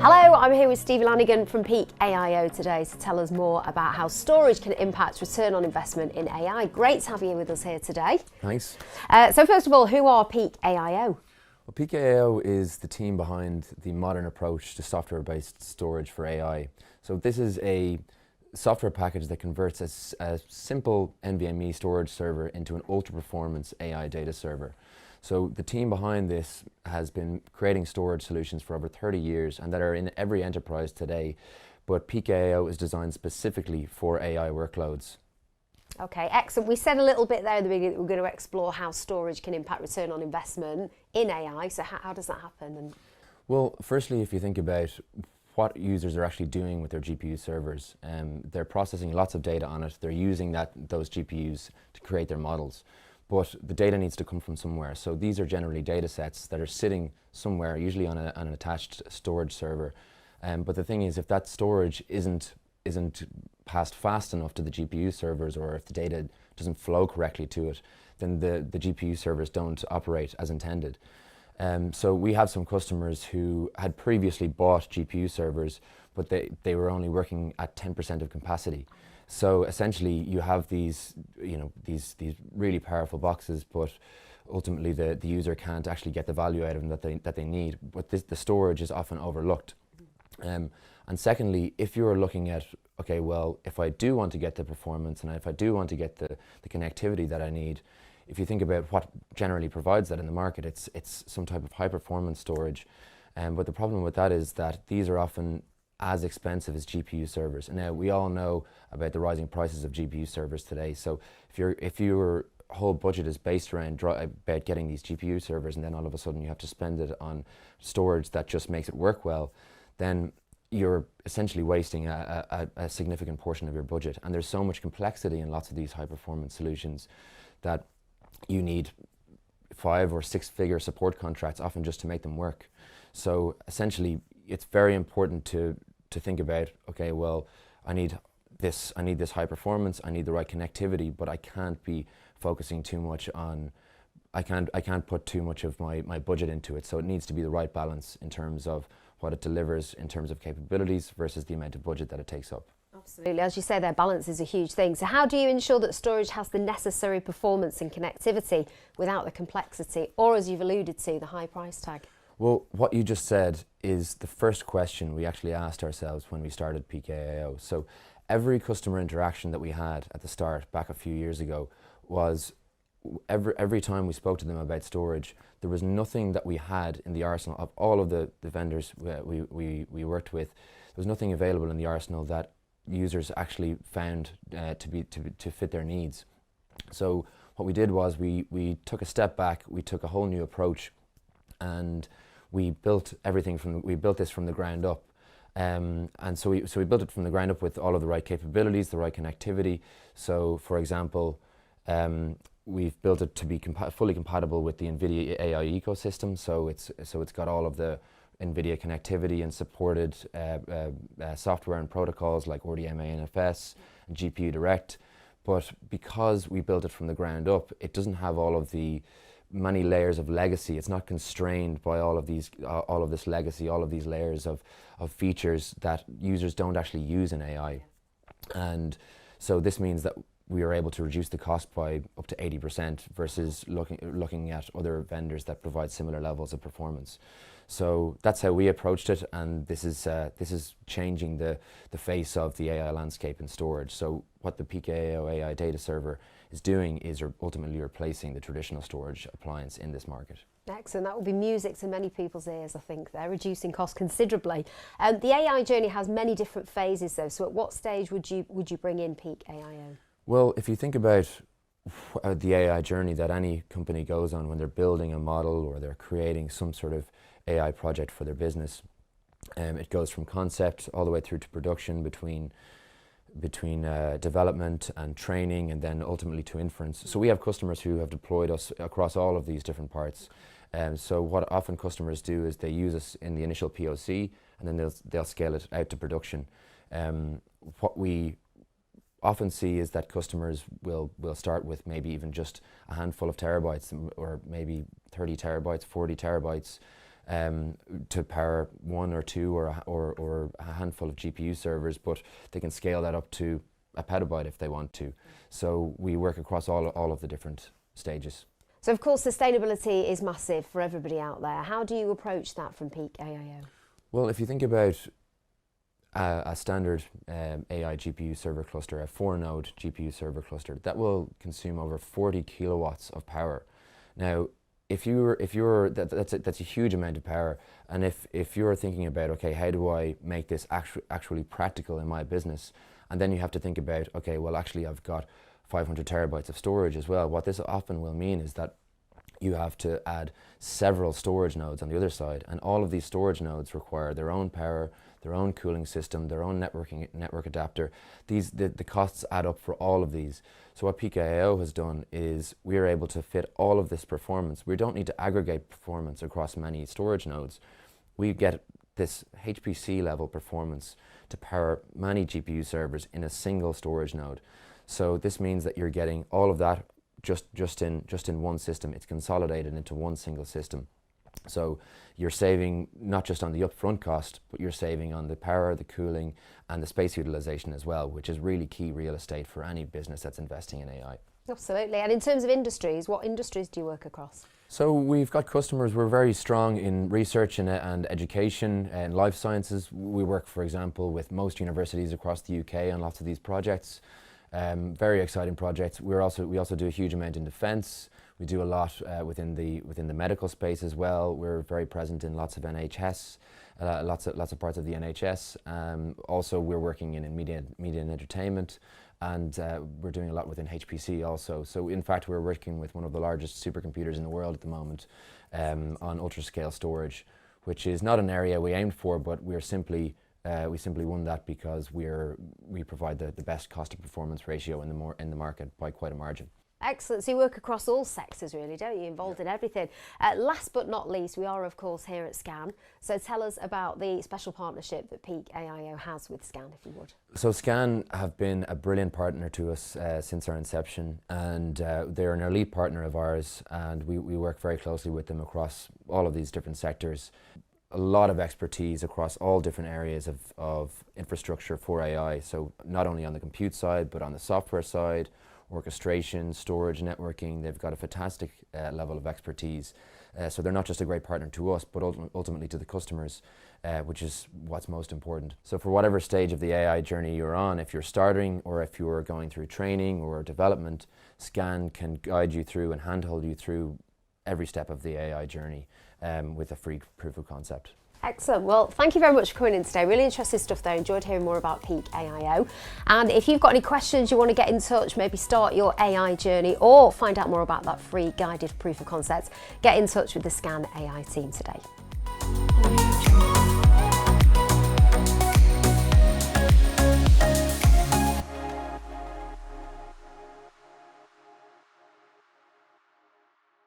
Hello, I'm here with Steve Lanigan from Peak AIO today to tell us more about how storage can impact return on investment in AI. Great to have you with us here today. Thanks. So first of all, who are Peak AIO? Well, Peak AIO is the team behind the modern approach to software-based storage for AI. So this is a software package that converts a simple NVMe storage server into an ultra-performance AI data server. So the team behind this has been creating storage solutions for over 30 years and that are in every enterprise today, but Peak AIO is designed specifically for AI workloads. Okay, excellent. We said a little bit there at the beginning that we're going to explore how storage can impact return on investment in AI. So how does that happen? Well, firstly, if you think about what users are actually doing with their GPU servers, they're processing lots of data on it. They're using those GPUs to create their models. But the data needs to come from somewhere. So these are generally data sets that are sitting somewhere, usually on an attached storage server. But the thing is, if that storage isn't passed fast enough to the GPU servers, or if the data doesn't flow correctly to it, then the GPU servers don't operate as intended. So we have some customers who had previously bought GPU servers, but they were only working at 10% of capacity. So essentially, you have these really powerful boxes, but ultimately the user can't actually get the value out of them that they need. But the storage is often overlooked. And secondly, if you're looking at, okay, well, if I do want to get the performance and if I do want to get the connectivity that I need, if you think about what generally provides that in the market, it's some type of high performance storage. But the problem with that is that these are often as expensive as GPU servers. And now we all know about the rising prices of GPU servers today. So if your whole budget is based around about getting these GPU servers, and then all of a sudden you have to spend it on storage that just makes it work well, then you're essentially wasting a significant portion of your budget. And there's so much complexity in lots of these high performance solutions that you need 5 or 6 figure support contracts often just to make them work. So essentially, it's very important to think about, okay, well, I need this high performance, I need the right connectivity, but I can't be focusing too much on, I can't put too much of my budget into it. So it needs to be the right balance in terms of what it delivers in terms of capabilities versus the amount of budget that it takes up. Absolutely. As you say there, balance is a huge thing. So how do you ensure that storage has the necessary performance and connectivity without the complexity, or as you've alluded to, the high price tag? Well, what you just said is the first question we actually asked ourselves when we started Peak AIO. So every customer interaction that we had at the start, back a few years ago, was every time we spoke to them about storage, there was nothing that we had in the arsenal of all of the vendors we worked with. There was nothing available in the arsenal that users actually found to fit their needs. So what we did was we took a step back, we took a whole new approach, and we built this from the ground up. And so we built it from the ground up with all of the right capabilities, the right connectivity. So for example, we've built it to be fully compatible with the NVIDIA AI ecosystem. So it's got all of the NVIDIA connectivity and supported software and protocols like RDMA NFS and GPU Direct. But because we built it from the ground up, it doesn't have all of the many layers of legacy. It's not constrained by all of this legacy, all of these layers of features that users don't actually use in AI. And so this means that we are able to reduce the cost by up to 80% versus looking at other vendors that provide similar levels of performance. So that's how we approached it, and this is changing the face of the AI landscape in storage. So what the Peak AIO AI data server is doing is ultimately replacing the traditional storage appliance in this market. Excellent. That will be music to many people's ears, I think. They're reducing costs considerably. The AI journey has many different phases, though. So at what stage would you bring in Peak AIO? Well, if you think about the AI journey that any company goes on when they're building a model or they're creating some sort of AI project for their business, it goes from concept all the way through to production, between development and training, and then ultimately to inference. So we have customers who have deployed us across all of these different parts. So what often customers do is they use us in the initial POC, and then they'll scale it out to production. What we often see is that customers will start with maybe even just a handful of terabytes, or maybe 30 terabytes, 40 terabytes, to power one or two or a handful of GPU servers, but they can scale that up to a petabyte if they want to. So we work across all of the different stages. So of course sustainability is massive for everybody out there. How do you approach that from Peak AIO? Well, if you think about a standard AI GPU server cluster, a 4-node GPU server cluster, that will consume over 40 kilowatts of power. Now, that's a huge amount of power. And if you're thinking about, okay, how do I make this actually practical in my business? And then you have to think about, okay, well, actually I've got 500 terabytes of storage as well. What this often will mean is that you have to add several storage nodes on the other side, and all of these storage nodes require their own power, their own cooling system, their own network adapter. The costs add up for all of these. So what Peak AIO has done is we are able to fit all of this performance. We don't need to aggregate performance across many storage nodes. We get this HPC level performance to power many GPU servers in a single storage node. So this means that you're getting all of that just in one system. It's consolidated into one single system. So you're saving not just on the upfront cost, but you're saving on the power, the cooling, and the space utilization as well, which is really key real estate for any business that's investing in AI. Absolutely. And in terms of industries, what industries do you work across? So we've got customers. We're very strong in research and education and life sciences. We work, for example, with most universities across the UK on lots of these projects. Very exciting projects. We also do a huge amount in defence. We do a lot within the medical space as well. We're very present in lots of NHS, lots of parts of the NHS. Also, we're working in media and entertainment, and we're doing a lot within HPC also. So in fact, we're working with one of the largest supercomputers in the world at the moment on ultra-scale storage, which is not an area we aimed for, but we simply won that because we provide the best cost to performance ratio in the market by quite a margin. Excellent. So you work across all sectors really, don't you? Involved in everything. Last but not least, we are of course here at Scan. So tell us about the special partnership that Peak AIO has with Scan, if you would. So Scan have been a brilliant partner to us since our inception, and they're an elite partner of ours, and we work very closely with them across all of these different sectors. A lot of expertise across all different areas of infrastructure for AI. So not only on the compute side, but on the software side, orchestration, storage, networking. They've got a fantastic level of expertise. So they're not just a great partner to us, but ultimately to the customers, which is what's most important. So for whatever stage of the AI journey you're on, if you're starting or if you're going through training or development, Scan can guide you through and handhold you through every step of the AI journey with a free proof of concept. Excellent. Well, thank you very much for coming in today. Really interesting stuff there. Enjoyed hearing more about Peak AIO. And if you've got any questions, you want to get in touch, maybe start your AI journey or find out more about that free guided proof of concept, get in touch with the Scan AI team today.